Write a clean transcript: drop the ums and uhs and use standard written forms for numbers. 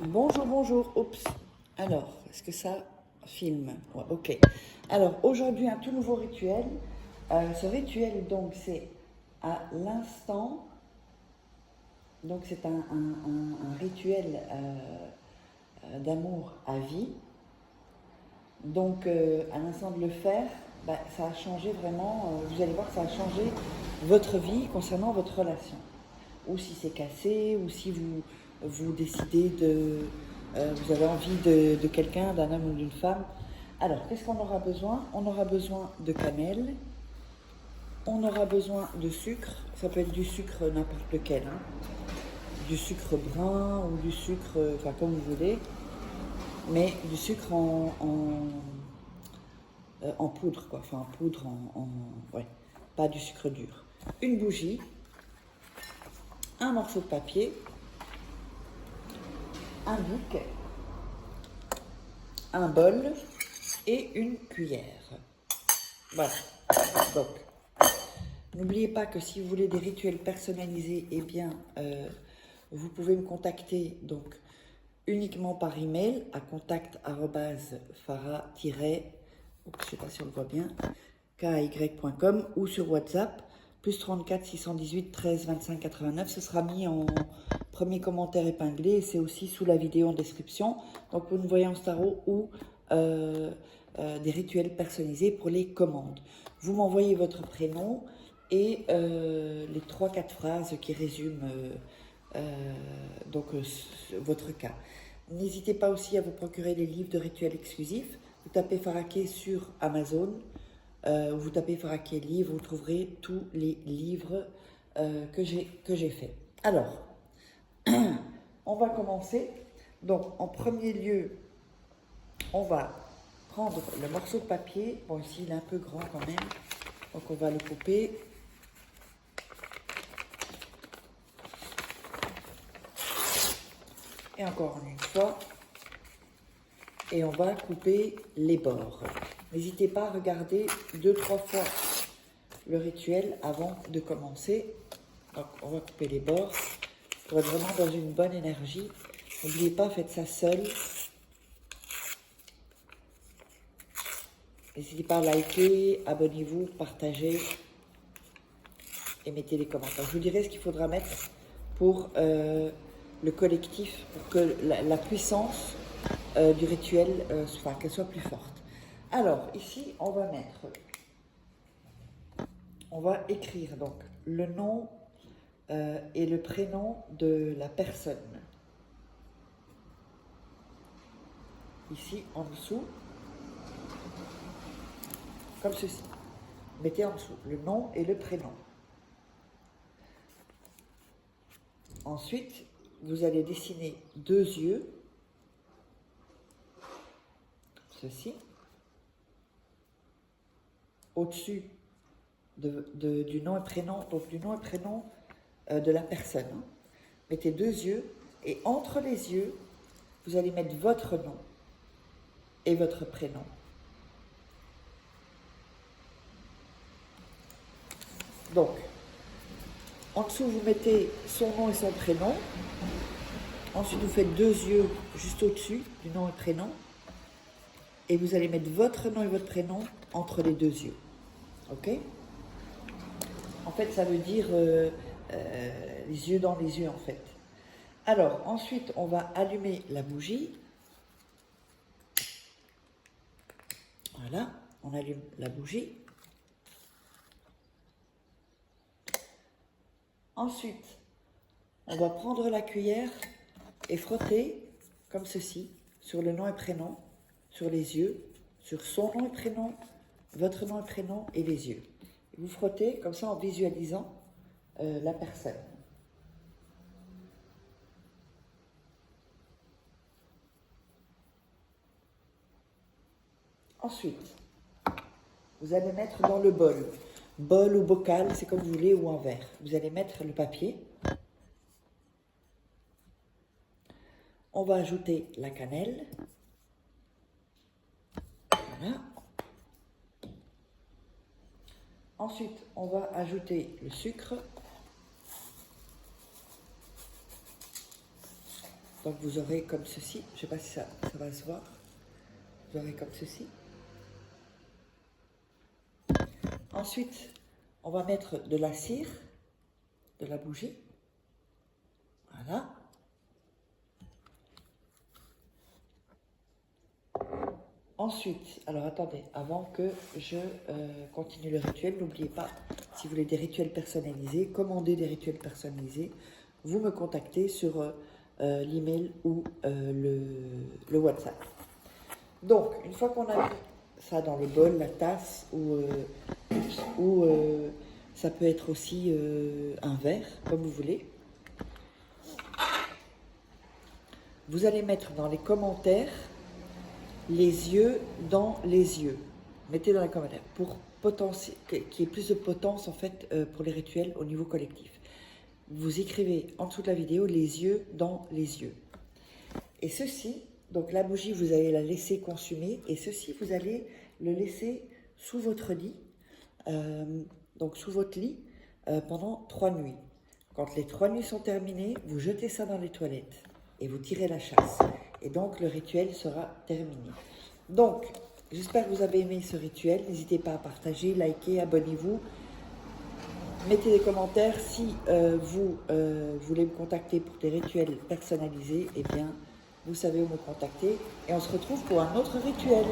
Bonjour, bonjour. Oups. Alors, est-ce que ça filme? Ouais, ok. Alors, aujourd'hui, un tout nouveau rituel. Ce rituel, donc, c'est à l'instant. Donc, c'est un rituel d'amour à vie. Donc, à l'instant de le faire, ça a changé vraiment. Vous allez voir que ça a changé votre vie concernant votre relation. Ou si c'est cassé, ou si vous décidez vous avez envie de quelqu'un, d'un homme ou d'une femme. Alors, qu'est-ce qu'on aura besoin? On aura besoin de cannelle, on aura besoin de sucre, ça peut être du sucre n'importe lequel, hein. Du sucre brun ou du sucre, enfin comme vous voulez, mais du sucre en poudre, quoi, enfin en poudre, ouais, pas du sucre dur. Une bougie, un morceau de papier, un bic, un bol et une cuillère. Voilà. Donc, n'oubliez pas que si vous voulez des rituels personnalisés, eh bien, vous pouvez me contacter donc uniquement par email à contact@farah- je sais pas si on le voit bien, kay.com ou sur WhatsApp plus 34 618 13 25 89. Ce sera mis en premier commentaire épinglé et c'est aussi sous la vidéo en description. Donc pour une voyance tarot ou des rituels personnalisés pour les commandes. Vous m'envoyez votre prénom et les 3-4 phrases qui résument votre cas. N'hésitez pas aussi à vous procurer les livres de rituels exclusifs. Vous tapez Faraké sur Amazon, vous tapez Faraké livre, vous trouverez tous les livres que j'ai faits. Alors, on va commencer. Donc, en premier lieu, on va prendre le morceau de papier. Bon, ici, il est un peu grand quand même. Donc, on va le couper. Et encore une fois. Et on va couper les bords. N'hésitez pas à regarder 2-3 fois le rituel avant de commencer. Donc, on va couper les bords pour être vraiment dans une bonne énergie. N'oubliez pas, faites ça seul. N'hésitez pas à liker, abonnez-vous, partagez et mettez des commentaires. Je vous dirai ce qu'il faudra mettre pour le collectif, pour que la puissance du rituel, qu'elle soit plus forte. Alors, ici, on va écrire donc le nom et le prénom de la personne. Ici, en dessous, comme ceci. Mettez en dessous le nom et le prénom. Ensuite, vous allez dessiner 2 yeux, ceci, au-dessus du nom et prénom, donc du nom et prénom de la personne. Mettez 2 yeux et entre les yeux, vous allez mettre votre nom et votre prénom. Donc, en dessous, vous mettez son nom et son prénom. Ensuite, vous faites 2 yeux juste au-dessus du nom et prénom. Et vous allez mettre votre nom et votre prénom entre les 2 yeux. Ok? En fait, ça veut dire les yeux dans les yeux, en fait. Alors, ensuite, on va allumer la bougie. Voilà, on allume la bougie. Ensuite, on va prendre la cuillère et frotter, comme ceci, sur le nom et prénom, sur les yeux, sur son nom et prénom, votre nom et prénom et les yeux. Vous frottez comme ça en visualisant la personne. Ensuite, vous allez mettre dans le bol ou bocal, c'est comme vous voulez, ou un verre. Vous allez mettre le papier. On va ajouter la cannelle. Voilà. Ensuite, on va ajouter le sucre. Donc vous aurez comme ceci, je ne sais pas si ça va se voir, vous aurez comme ceci. Ensuite, on va mettre de la cire, de la bougie, voilà. Ensuite, alors attendez, avant que je continue le rituel, n'oubliez pas, si vous voulez des rituels personnalisés, commandez des rituels personnalisés, vous me contactez sur l'email ou le WhatsApp. Donc, une fois qu'on a mis ça dans le bol, la tasse, ou ça peut être aussi un verre, comme vous voulez, vous allez mettre dans les commentaires les yeux dans les yeux. Mettez dans les commentaires pour qu'il y ait plus de potence en fait pour les rituels au niveau collectif. Vous écrivez en dessous de la vidéo les yeux dans les yeux. Et ceci, donc la bougie, vous allez la laisser consumer et ceci, vous allez le laisser sous votre lit, donc sous votre lit pendant 3 nuits. Quand les 3 nuits sont terminées, vous jetez ça dans les toilettes et vous tirez la chasse. Et donc, le rituel sera terminé. Donc, j'espère que vous avez aimé ce rituel. N'hésitez pas à partager, liker, abonnez-vous. Mettez des commentaires. Si vous voulez me contacter pour des rituels personnalisés, eh bien, vous savez où me contacter. Et on se retrouve pour un autre rituel.